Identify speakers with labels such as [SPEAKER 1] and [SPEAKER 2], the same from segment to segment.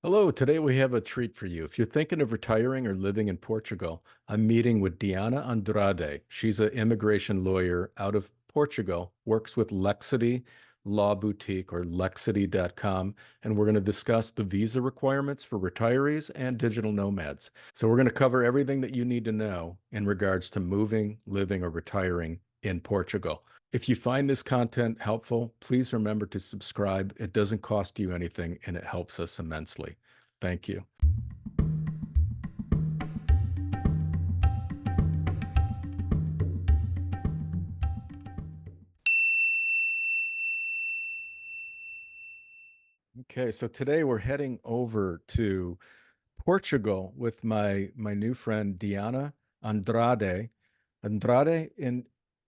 [SPEAKER 1] Hello, today we have a treat for you. If you're thinking of retiring or living in Portugal, I'm meeting with Diana Andrade. She's an immigration lawyer out of Portugal, works with Lexity Law Boutique or Lexity.com, and we're going to discuss the visa requirements for retirees and digital nomads. So we're going to cover everything that you need to know in regards to moving, living, or retiring in Portugal. If you find this content helpful, please remember to subscribe. It doesn't cost you anything and it helps us immensely. Thank you. Okay, so today we're heading over to Portugal with my new friend Diana Andrade. Andrade and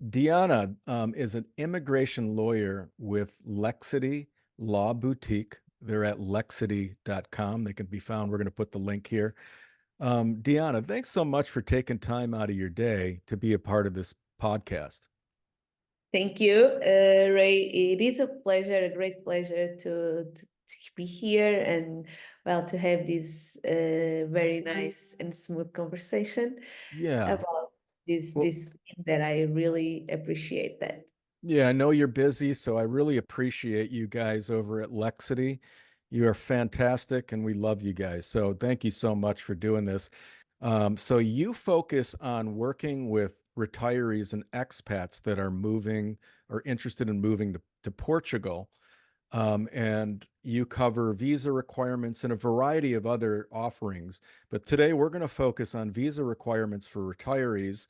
[SPEAKER 1] Diana is an immigration lawyer with Lexity Law Boutique. They're at lexity.com. They can be found. We're going to put the link here. Diana, thanks so much for taking time out of your day to be a part of this podcast.
[SPEAKER 2] Thank you, Ray. It is a pleasure, a great pleasure to be here and, well, to have this very nice and smooth conversation
[SPEAKER 1] Yeah.
[SPEAKER 2] about this
[SPEAKER 1] Well,
[SPEAKER 2] this thing that I really appreciate that.
[SPEAKER 1] yeah, I know you're busy, so I really appreciate you guys over at Lexity. You are fantastic, and we love you guys. So thank you so much for doing this. So you focus on working with retirees and expats that are moving or interested in moving to Portugal. And you cover visa requirements and a variety of other offerings. But today we're going to focus on visa requirements for retirees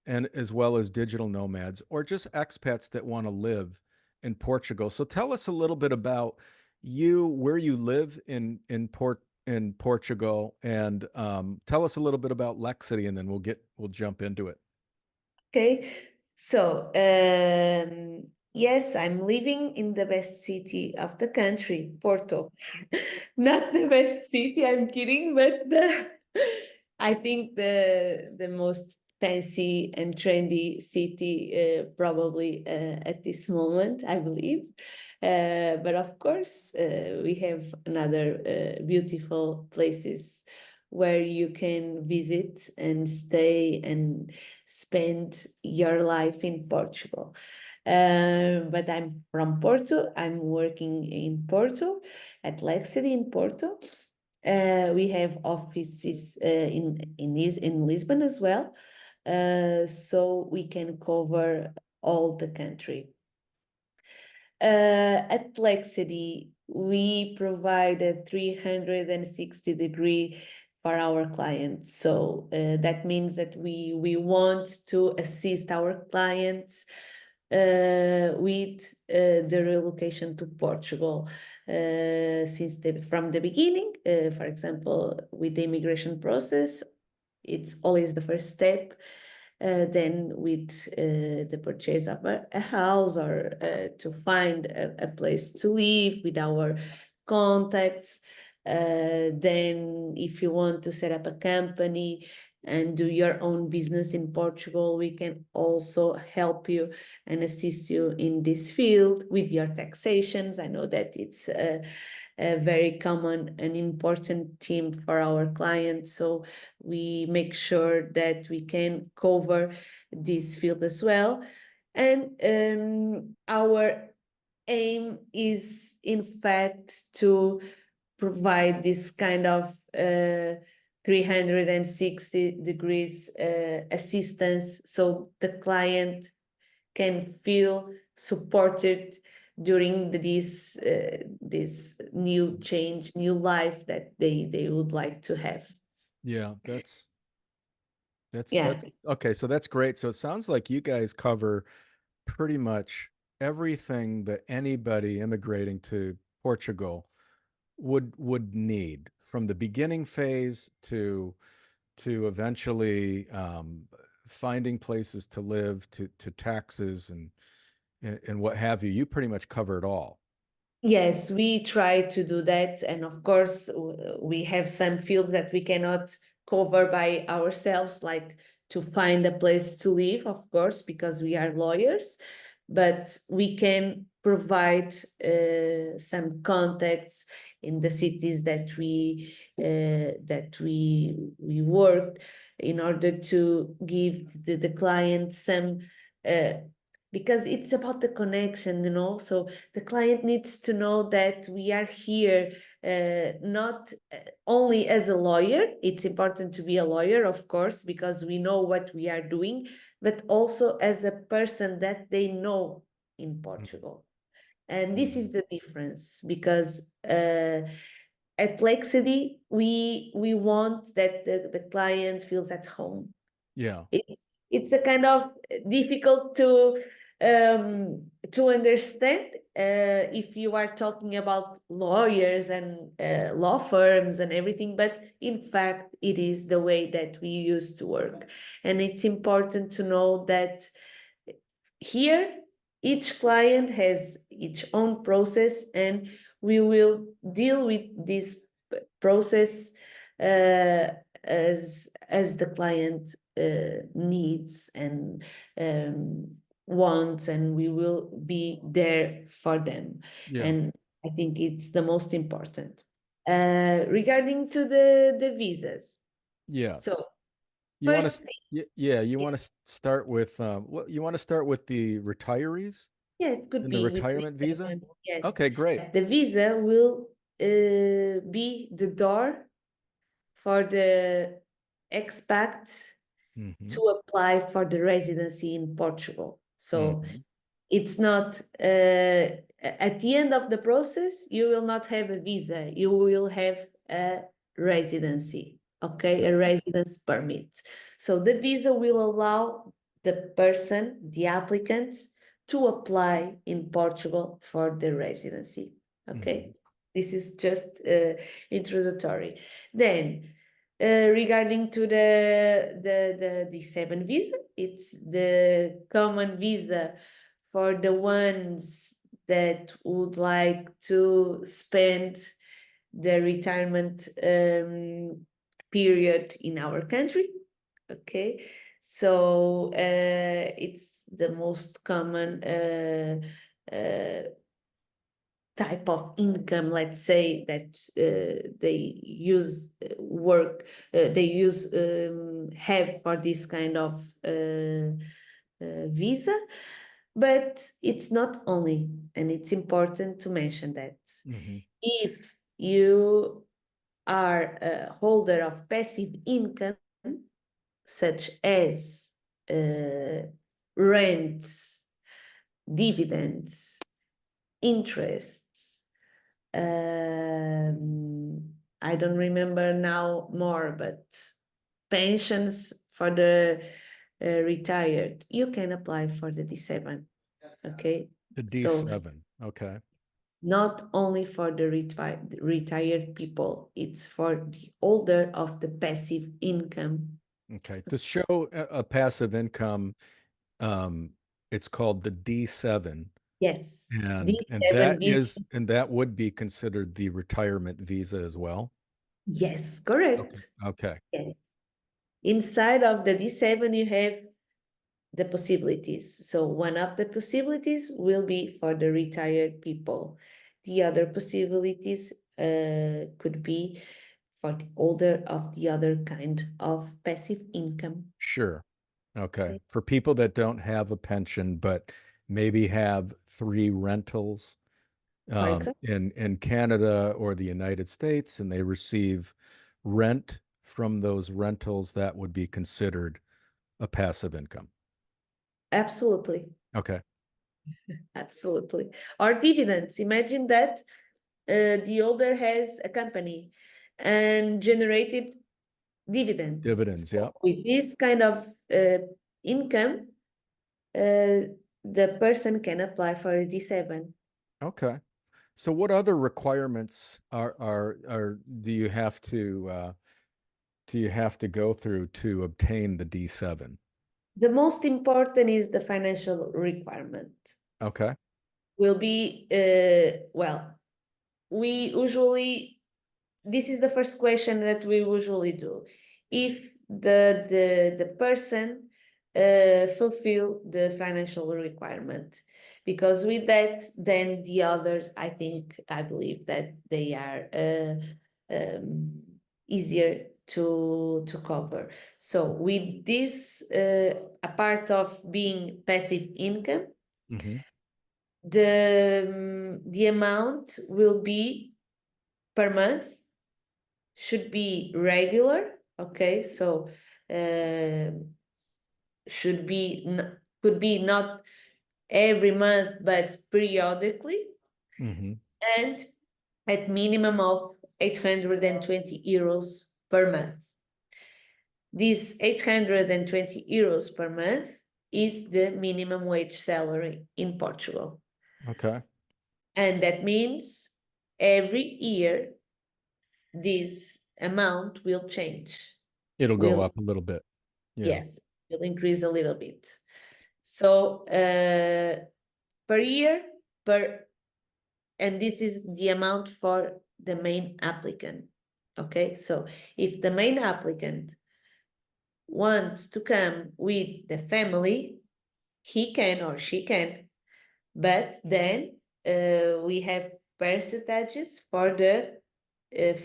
[SPEAKER 1] and as well as digital nomads or just expats that want to live in Portugal. So tell us a little bit about you, where you live in Portugal, and tell us a little bit about Lexity, and then we'll jump into it.
[SPEAKER 2] Okay, so yes, I'm living in the best city of the country, Porto. Not the best city, I'm kidding, but I think the most fancy and trendy city probably at this moment, I believe. But of course, we have another beautiful places where you can visit and stay and spend your life in Portugal. But I'm from Porto. I'm working in Porto at Lexity in Porto. We have offices in Lisbon as well, so we can cover all the country. At Lexity, we provide a 360-degree for our clients. So that means that we want to assist our clients with the relocation to Portugal from the beginning. For example, with the immigration process, it's always the first step. Then with the purchase of a house or to find a place to live with our contacts. Then if you want to set up a company and do your own business in Portugal, we can also help you and assist you in this field with your taxations. I know that it's a very common and important theme for our clients. So we make sure that we can cover this field as well. And our aim is, in fact, to provide this kind of 360 degrees assistance so the client can feel supported during this new change, new life that they would like to have.
[SPEAKER 1] Yeah, that's
[SPEAKER 2] Yeah.
[SPEAKER 1] okay. So that's great. So it sounds like you guys cover pretty much everything that anybody immigrating to Portugal would need, from the beginning phase to eventually finding places to live, to taxes and what have you. You pretty much cover it all.
[SPEAKER 2] Yes, we try to do that. And of course, we have some fields that we cannot cover by ourselves, like to find a place to live, of course, because we are lawyers. but we can provide some contacts in the cities that we work, in order to give the client some, because it's about the connection, so the client needs to know that we are here, not only as a lawyer. It's important to be a lawyer, of course, because we know what we are doing, but also as a person that they know in Portugal. And this is the difference, because at Lexity, we want that the client feels at home.
[SPEAKER 1] Yeah.
[SPEAKER 2] It's a kind of difficult to understand if you are talking about lawyers and law firms and everything, but in fact, it is the way that we used to work. And it's important to know that here, each client has its own process, and we will deal with this process as the client needs and wants, and we will be there for them.
[SPEAKER 1] Yeah.
[SPEAKER 2] And I think it's the most important. Regarding to the visas. So
[SPEAKER 1] Yes. You want
[SPEAKER 2] first
[SPEAKER 1] to,
[SPEAKER 2] thing,
[SPEAKER 1] yeah, you want to start with, what you want to start with the retirees
[SPEAKER 2] yes, could
[SPEAKER 1] and the
[SPEAKER 2] be with
[SPEAKER 1] retirement visa?
[SPEAKER 2] the yes.
[SPEAKER 1] Okay, great.
[SPEAKER 2] The visa will be the door for the expat
[SPEAKER 1] Hmm.
[SPEAKER 2] to apply for the residency in Portugal. So
[SPEAKER 1] Hmm.
[SPEAKER 2] it's not at the end of the process, you will not have a visa, you will have a residency, okay, a residence permit. So the visa will allow the person, the applicant, to apply in Portugal for the residency, okay.
[SPEAKER 1] Hmm.
[SPEAKER 2] This is just introductory. Then regarding to the D7 visa, it's the common visa for the ones that would like to spend the retirement period in our country. Okay, so it's the most common type of income, let's say, that they use have for this kind of visa. But it's not only, and it's important to mention that
[SPEAKER 1] Hmm.
[SPEAKER 2] if you are a holder of passive income, such as rents, dividends, interests, I don't remember now more, but pensions for the retired, you can apply for the D7. Okay,
[SPEAKER 1] The
[SPEAKER 2] so
[SPEAKER 1] D7. Okay.
[SPEAKER 2] not only for the retired people, it's for the holder of the passive income.
[SPEAKER 1] Okay. To show a passive income, um, it's called the D7.
[SPEAKER 2] Yes,
[SPEAKER 1] And
[SPEAKER 2] D7 visa.
[SPEAKER 1] and that would be considered the retirement visa as well.
[SPEAKER 2] Yes,
[SPEAKER 1] Okay.
[SPEAKER 2] correct.
[SPEAKER 1] Okay.
[SPEAKER 2] Yes. Inside of the D7, you have the possibilities. So one of the possibilities will be for the retired people. The other possibilities could be for the holder of the other kind of passive income.
[SPEAKER 1] Sure. Okay.
[SPEAKER 2] Okay.
[SPEAKER 1] For people that don't have a pension, but maybe have three rentals
[SPEAKER 2] For example,
[SPEAKER 1] in Canada or the United States, and they receive rent from those rentals, that would be considered a passive income.
[SPEAKER 2] absolutely,
[SPEAKER 1] Okay.
[SPEAKER 2] absolutely. Or dividends. Imagine that the holder has a company and generated dividends.
[SPEAKER 1] Dividends.
[SPEAKER 2] So
[SPEAKER 1] Yeah.
[SPEAKER 2] with this kind of income, the person can apply for a D7.
[SPEAKER 1] Okay. So what other requirements are do you have to go through to obtain the D7?
[SPEAKER 2] The most important is the financial requirement.
[SPEAKER 1] Okay.
[SPEAKER 2] Will be, well, we usually, this is the first question that we usually do. If the person fulfill the financial requirement. Because with that, then the others, I believe that they are easier to cover. So with this, a part of being passive income,
[SPEAKER 1] Mm-hmm.
[SPEAKER 2] the amount will be per month, should be regular. Okay, so uh, should be could be not every month but periodically,
[SPEAKER 1] Mm-hmm.
[SPEAKER 2] and at minimum of 820 euros per month. This 820 euros per month is the minimum wage salary in Portugal.
[SPEAKER 1] Okay.
[SPEAKER 2] And that means every year this amount will change.
[SPEAKER 1] It'll go
[SPEAKER 2] Will,
[SPEAKER 1] up a little bit. Yeah.
[SPEAKER 2] yes, will increase a little bit. So per year, and this is the amount for the main applicant. Okay, so if the main applicant wants to come with the family, he can or she can, but then we have percentages for the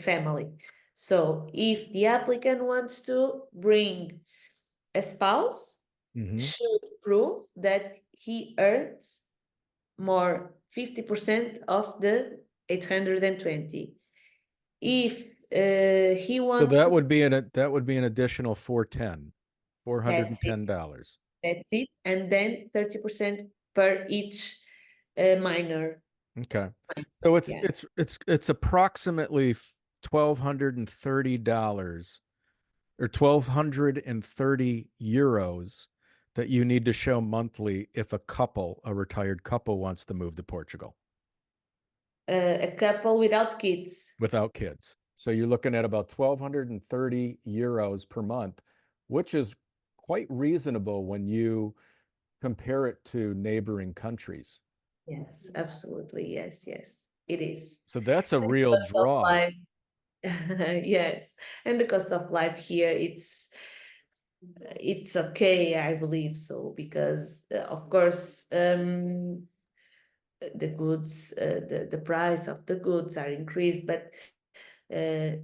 [SPEAKER 2] family. So if the applicant wants to bring a spouse,
[SPEAKER 1] Mm-hmm.
[SPEAKER 2] should prove that he earns more 50% of the 820. If he
[SPEAKER 1] So
[SPEAKER 2] wants
[SPEAKER 1] that
[SPEAKER 2] to,
[SPEAKER 1] would be an additional 410, four hundred
[SPEAKER 2] that's
[SPEAKER 1] and
[SPEAKER 2] it,
[SPEAKER 1] ten dollars.
[SPEAKER 2] that's it. And then 30% per each minor.
[SPEAKER 1] Okay. So it's
[SPEAKER 2] Yeah.
[SPEAKER 1] it's it's it's approximately $1,230 or 1,230 euros that you need to show monthly if a retired couple wants to move to Portugal
[SPEAKER 2] A couple without kids.
[SPEAKER 1] without kids. So you're looking at about 1,230 euros per month, which is quite reasonable when you compare it to neighboring countries.
[SPEAKER 2] Yes, absolutely. Yes, yes, it is.
[SPEAKER 1] So that's a
[SPEAKER 2] And the
[SPEAKER 1] real
[SPEAKER 2] cost of
[SPEAKER 1] draw.
[SPEAKER 2] life, yes, and the cost of life here, it's okay, I believe so, because of course, the goods, the price of the goods are increased, but uh,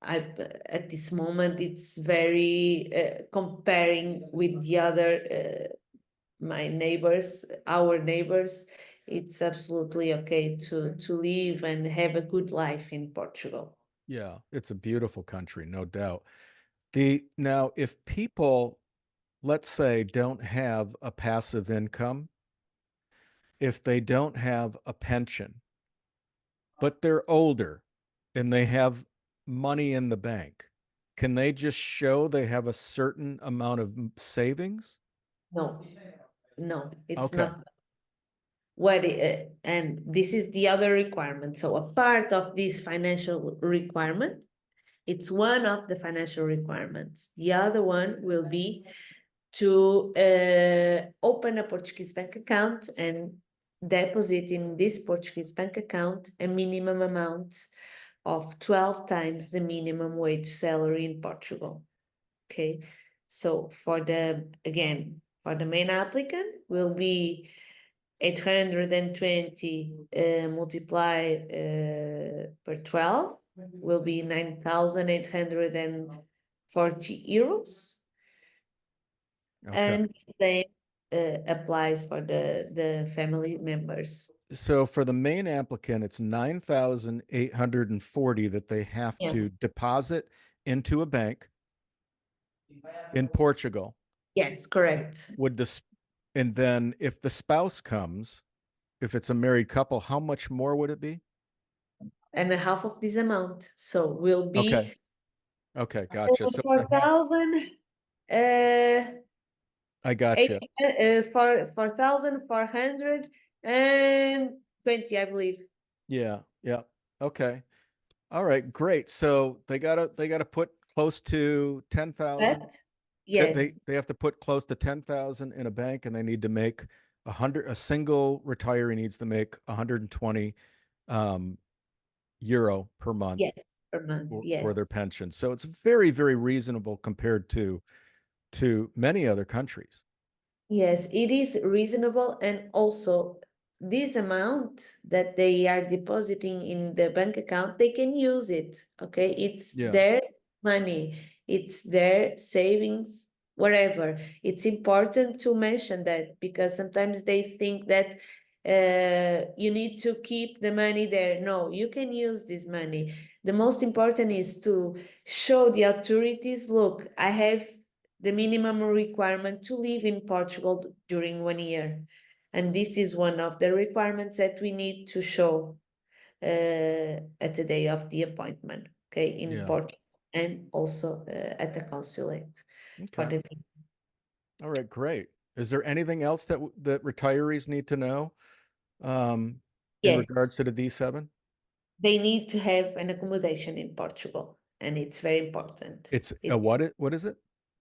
[SPEAKER 2] I at this moment it's very comparing with the other my neighbors, our neighbors, it's absolutely okay to live and have a good life in Portugal.
[SPEAKER 1] Yeah, it's a beautiful country, no doubt. The now if people, let's say, don't have a passive income, if they don't have a pension, but they're older and they have money in the bank, can they just show they have a certain amount of savings?
[SPEAKER 2] No, no, it's
[SPEAKER 1] Okay.
[SPEAKER 2] not and this is the other requirement. So a part of this financial requirement, it's one of the financial requirements. The other one will be to open a Portuguese bank account and deposit in this Portuguese bank account a minimum amount of 12 times the minimum wage salary in Portugal. Okay, so for the main applicant will be 820 multiply per 12 will be 9,840 euros.
[SPEAKER 1] Okay.
[SPEAKER 2] And the same applies for the family members.
[SPEAKER 1] So for the main applicant, it's 9,840 that they have
[SPEAKER 2] Yeah.
[SPEAKER 1] to deposit into a bank in Portugal.
[SPEAKER 2] Yes, correct.
[SPEAKER 1] Would this, and then if the spouse comes, if it's a married couple, how much more would it be?
[SPEAKER 2] And a half of this amount. So will
[SPEAKER 1] Okay.
[SPEAKER 2] be
[SPEAKER 1] Okay. Gotcha. So it's a half.
[SPEAKER 2] 4,000 uh
[SPEAKER 1] I
[SPEAKER 2] eight
[SPEAKER 1] gotcha.
[SPEAKER 2] for 4,420, I believe.
[SPEAKER 1] Yeah. Yeah. Okay. All right. Great. So they gotta put close to 10,000.
[SPEAKER 2] But yes,
[SPEAKER 1] They have to put close to 10,000 in a bank, and they need to make 100. A single retiree needs to make 120 um, euro per month
[SPEAKER 2] yes, per month.
[SPEAKER 1] for their
[SPEAKER 2] Yes.
[SPEAKER 1] pension. So it's very, very reasonable compared to to many other countries.
[SPEAKER 2] Yes, it is reasonable, and also this amount that they are depositing in the bank account, they can use it. Okay, it's
[SPEAKER 1] Yeah.
[SPEAKER 2] their money, it's their savings, whatever. It's important to mention that, because sometimes they think that you need to keep the money there. No, you can use this money. The most important is to show the authorities, look, I have the minimum requirement to live in Portugal during 1 year. And this is one of the requirements that we need to show at the day of the appointment, okay, in
[SPEAKER 1] Yeah.
[SPEAKER 2] Portugal, and also at the consulate for
[SPEAKER 1] Okay.
[SPEAKER 2] the.
[SPEAKER 1] All right, great. Is there anything else that retirees need to know in
[SPEAKER 2] Yes,
[SPEAKER 1] regards to the D7?
[SPEAKER 2] they need to have an accommodation in Portugal, and it's very important.
[SPEAKER 1] It's a
[SPEAKER 2] It's
[SPEAKER 1] what is it?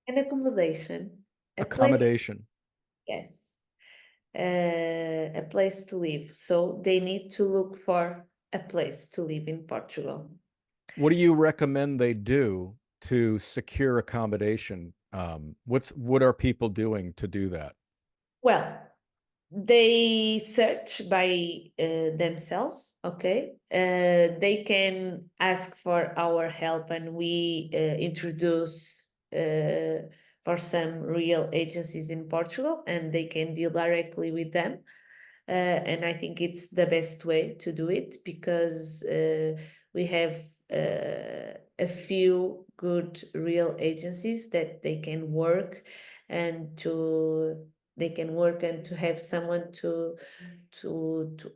[SPEAKER 2] an accommodation, a place,
[SPEAKER 1] Accommodation.
[SPEAKER 2] yes, a place to live. So they need to look for a place to live in Portugal.
[SPEAKER 1] What do you recommend they do to secure accommodation? What are people doing to do that?
[SPEAKER 2] Well, they search by themselves, okay? They can ask for our help, and we introduce for some real agencies in Portugal, and they can deal directly with them. And I think it's the best way to do it, because we have a few good real agencies that they can work, and to have someone to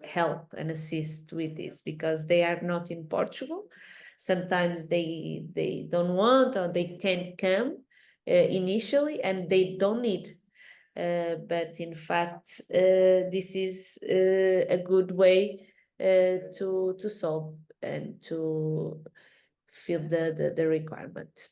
[SPEAKER 2] help and assist with this, because they are not in Portugal. Sometimes they don't want, or they can't come initially, and they don't need, but in fact, this is a good way to solve and to fill the requirement.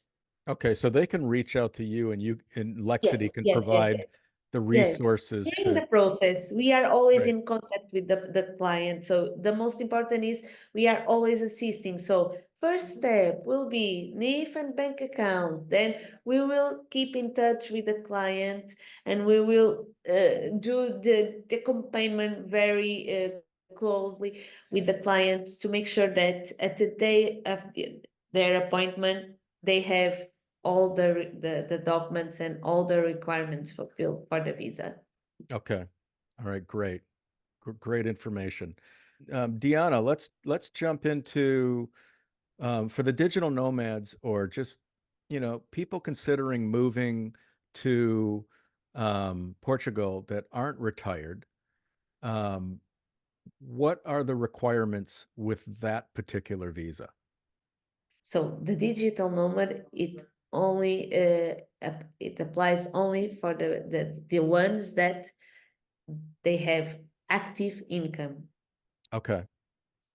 [SPEAKER 1] Okay, so they can reach out to you, and you and Lexity
[SPEAKER 2] Yes,
[SPEAKER 1] can
[SPEAKER 2] yes, yes,
[SPEAKER 1] provide
[SPEAKER 2] yes.
[SPEAKER 1] the
[SPEAKER 2] Yes,
[SPEAKER 1] resources
[SPEAKER 2] during
[SPEAKER 1] to.
[SPEAKER 2] the process, we are always
[SPEAKER 1] Right.
[SPEAKER 2] in contact with the client. So the most important is we are always assisting. So first step will be NIF and bank account. Then we will keep in touch with the client, and we will do the accompaniment very closely with the client, to make sure that at the day of their appointment, they have all the documents and all the requirements fulfilled for the visa.
[SPEAKER 1] Okay. All right, great. Great information. Diana, let's jump into for the digital nomads, or just, people considering moving to Portugal that aren't retired. Um, what are the requirements with that particular visa?
[SPEAKER 2] So the digital nomad, it applies only for the ones that they have active income.
[SPEAKER 1] Okay.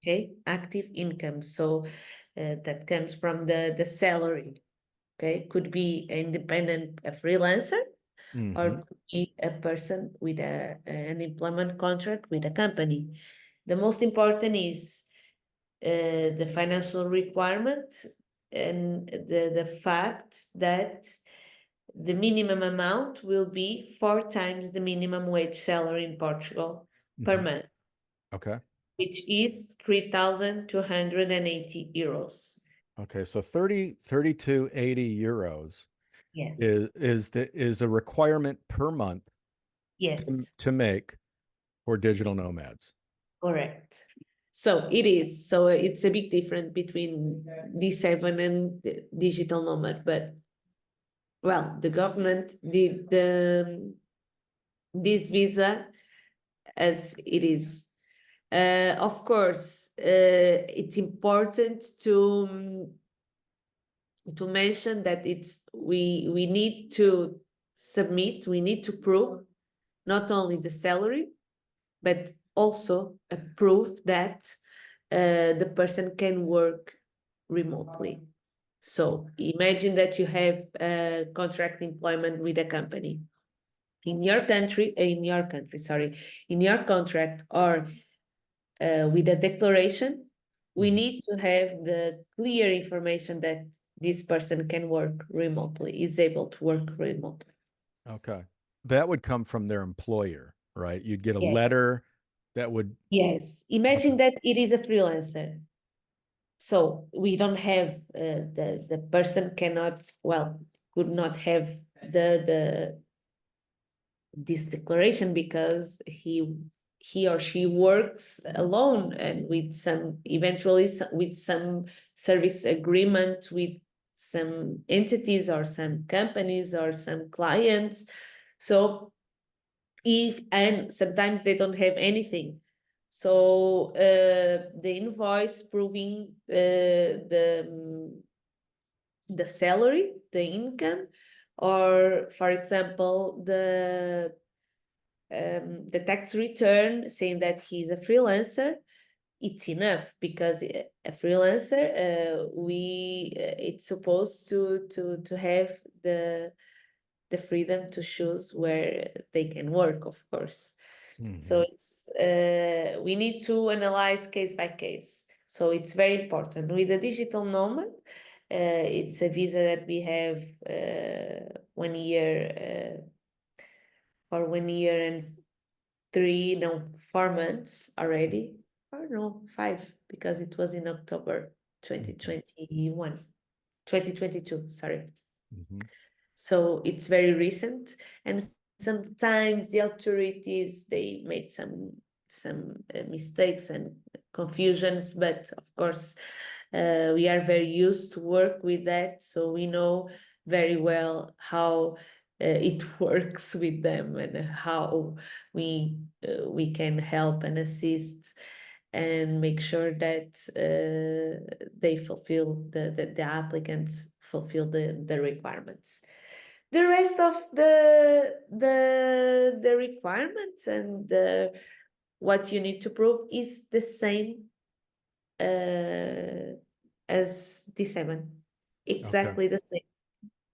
[SPEAKER 2] Okay, active income. So that comes from the salary. Okay, could be independent, a freelancer, or
[SPEAKER 1] Hmm.
[SPEAKER 2] could be a person with an employment contract with a company. The most important is the financial requirement, and the fact that the minimum amount will be 4 times the minimum wage salary in Portugal per
[SPEAKER 1] Hmm.
[SPEAKER 2] month,
[SPEAKER 1] Okay.
[SPEAKER 2] which is 3,280 euros.
[SPEAKER 1] Okay. So 3280 euros
[SPEAKER 2] Yes,
[SPEAKER 1] is a requirement per month
[SPEAKER 2] yes,
[SPEAKER 1] to make for digital nomads.
[SPEAKER 2] correct. So it is. So it's a big difference between D7 and the digital nomad, but well, the government did this visa as it is. Of course, it's important to mention that we need to submit, we need to prove not only the salary, but also a proof that the person can work remotely. So imagine that you have a contract employment with a company in your country, in your contract, or with a declaration. We
[SPEAKER 1] Mhm.
[SPEAKER 2] need to have the clear information that this person can work remotely, is able to work remotely.
[SPEAKER 1] Okay. That would come from their employer, right? You'd get a
[SPEAKER 2] Yes.
[SPEAKER 1] letter that would,
[SPEAKER 2] Yes.
[SPEAKER 1] okay.
[SPEAKER 2] Imagine that it is a freelancer. So we don't have the person cannot, well, could not have the this declaration because he or she works alone and with some eventually with some service agreement with some entities or some companies or some clients. So if and sometimes they don't have anything, so the invoice proving the salary, the income, or for example the tax return saying that he's a freelancer, it's enough because a freelancer we it's supposed to have the freedom to choose where they can work, of course. So
[SPEAKER 1] Mhm.
[SPEAKER 2] it's we need to analyze case by case. So it's very important. With the digital nomad, it's a visa that we have 1 year or 1 year and 4 months already, or no, 5, because it was in October
[SPEAKER 1] Mhm.
[SPEAKER 2] 2021, 2022, sorry.
[SPEAKER 1] Mhm.
[SPEAKER 2] So it's very recent, and sometimes the authorities they made some mistakes and confusions, but of course we are very used to work with that, so we know very well how it works with them and how we can help and assist and make sure that they fulfill the applicants fulfill the requirements. The rest of the requirements and what you need to prove is the same as D7,
[SPEAKER 1] Okay.
[SPEAKER 2] exactly the same.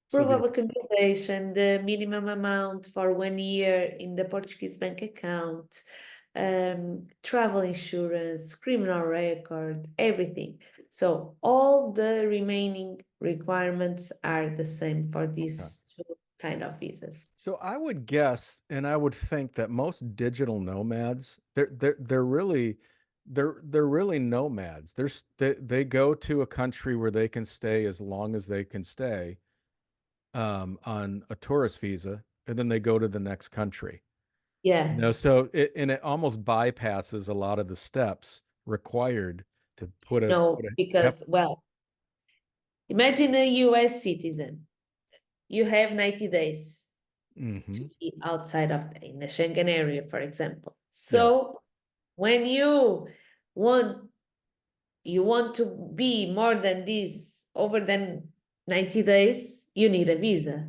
[SPEAKER 1] So
[SPEAKER 2] Proof
[SPEAKER 1] the,
[SPEAKER 2] of accommodation, the minimum amount for 1 year in the Portuguese bank account, travel insurance, criminal record, everything. So all the remaining requirements are the same for
[SPEAKER 1] okay.
[SPEAKER 2] these two kind of visas.
[SPEAKER 1] So I would guess, and I would think that most digital nomads, they're really they're really nomads. They go to a country where they can stay as long as they can stay on a tourist visa, and then they go to the next country.
[SPEAKER 2] Yeah,
[SPEAKER 1] So it almost bypasses a lot of the steps required to put
[SPEAKER 2] no,
[SPEAKER 1] a
[SPEAKER 2] because, well, imagine a US citizen. You have 90 days to
[SPEAKER 1] mm-hmm.
[SPEAKER 2] be outside of in the Schengen area, for example.
[SPEAKER 1] Yes.
[SPEAKER 2] So when want you want to be more than this, over than 90 days, you need a visa.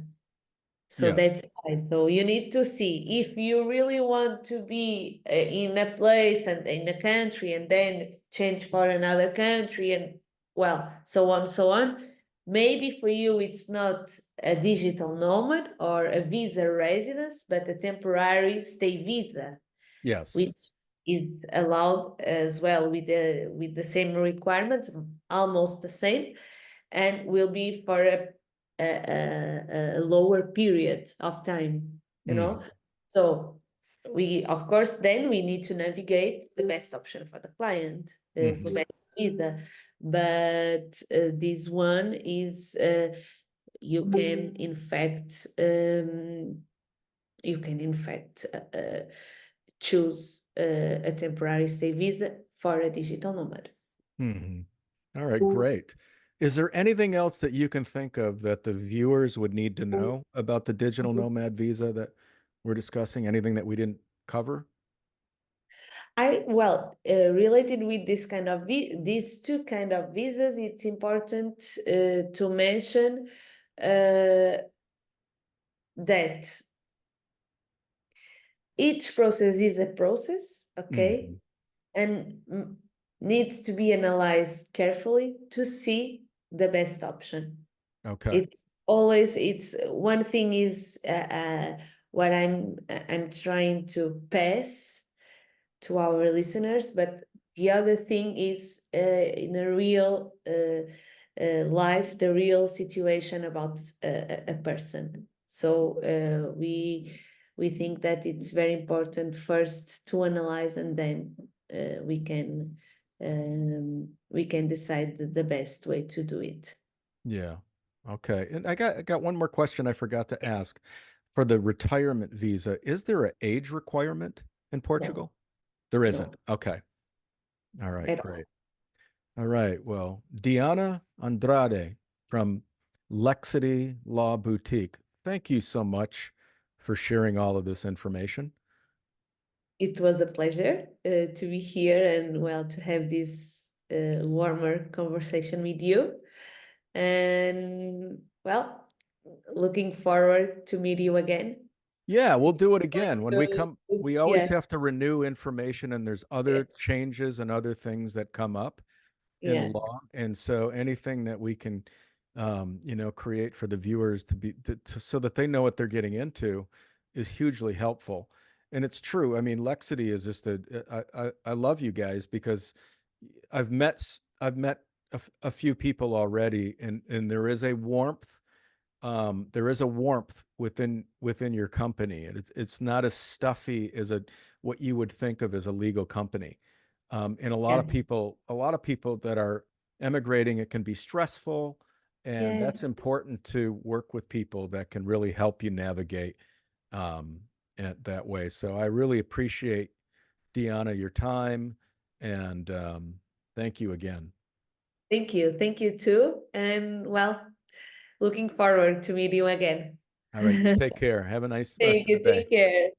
[SPEAKER 2] So
[SPEAKER 1] Yes.
[SPEAKER 2] that's why. So you need to see if you really want to be in a place and in a country and then change for another country and, well, so on, so on. Maybe for you it's not a digital nomad or a visa residence, but a temporary stay visa,
[SPEAKER 1] Yes.
[SPEAKER 2] which is allowed as well with the same requirements, almost the same, and will be for a lower period of time, you know.
[SPEAKER 1] Mm-hmm.
[SPEAKER 2] So we, of course, then we need to navigate the best option for the client, the
[SPEAKER 1] Mm-hmm.
[SPEAKER 2] best visa. But this one is you can in fact choose a temporary stay visa for a digital nomad.
[SPEAKER 1] Mm-hmm. All right, great. Is there anything else that you can think of that the viewers would need to know about the digital nomad visa that we're discussing? Anything that we didn't cover?
[SPEAKER 2] Related with this kind of these two kind of visas, it's important to mention that each process is a process, okay,
[SPEAKER 1] Mm-hmm.
[SPEAKER 2] and needs to be analyzed carefully to see the best option.
[SPEAKER 1] Okay.
[SPEAKER 2] It's one thing is what I'm trying to pass to our listeners, but the other thing is in a real life, the real situation about a person. So we think that it's very important first to analyze, and then we can decide the best way to do it.
[SPEAKER 1] Yeah. Okay. And I got one more question I forgot to ask. For the retirement visa, is there an age requirement in
[SPEAKER 2] No,
[SPEAKER 1] Portugal? There isn't.
[SPEAKER 2] no,
[SPEAKER 1] Okay. All right,
[SPEAKER 2] at all.
[SPEAKER 1] great. All right. Well, Diana Andrade from Lexity Law Boutique. Thank you so much for sharing all of this information.
[SPEAKER 2] It was a pleasure to be here and well to have this warmer conversation with you. And well, looking forward to meet you again.
[SPEAKER 1] Yeah, we'll do it
[SPEAKER 2] Going
[SPEAKER 1] again. When we come, we always
[SPEAKER 2] yes,
[SPEAKER 1] have to renew information and there's
[SPEAKER 2] yes,
[SPEAKER 1] other changes and other things that come up in
[SPEAKER 2] yeah.
[SPEAKER 1] law. And so anything that we can, create for the viewers so that they know what they're getting into is hugely helpful. And it's true. I mean, Lexity is just I love you guys because I've met a few people already, and there is a warmth within your company, and it's not as stuffy as what you would think of as a legal company. And
[SPEAKER 2] Yeah,
[SPEAKER 1] a lot of people that are emigrating, it can be stressful, and
[SPEAKER 2] yeah.
[SPEAKER 1] that's important to work with people that can really help you navigate um, that way. So I really appreciate, Deanna, your time, and thank you again.
[SPEAKER 2] Thank you too. And well, looking forward to meet you again.
[SPEAKER 1] All right, you take care. Have a nice
[SPEAKER 2] Thank
[SPEAKER 1] rest of
[SPEAKER 2] you.
[SPEAKER 1] the day.
[SPEAKER 2] Take care.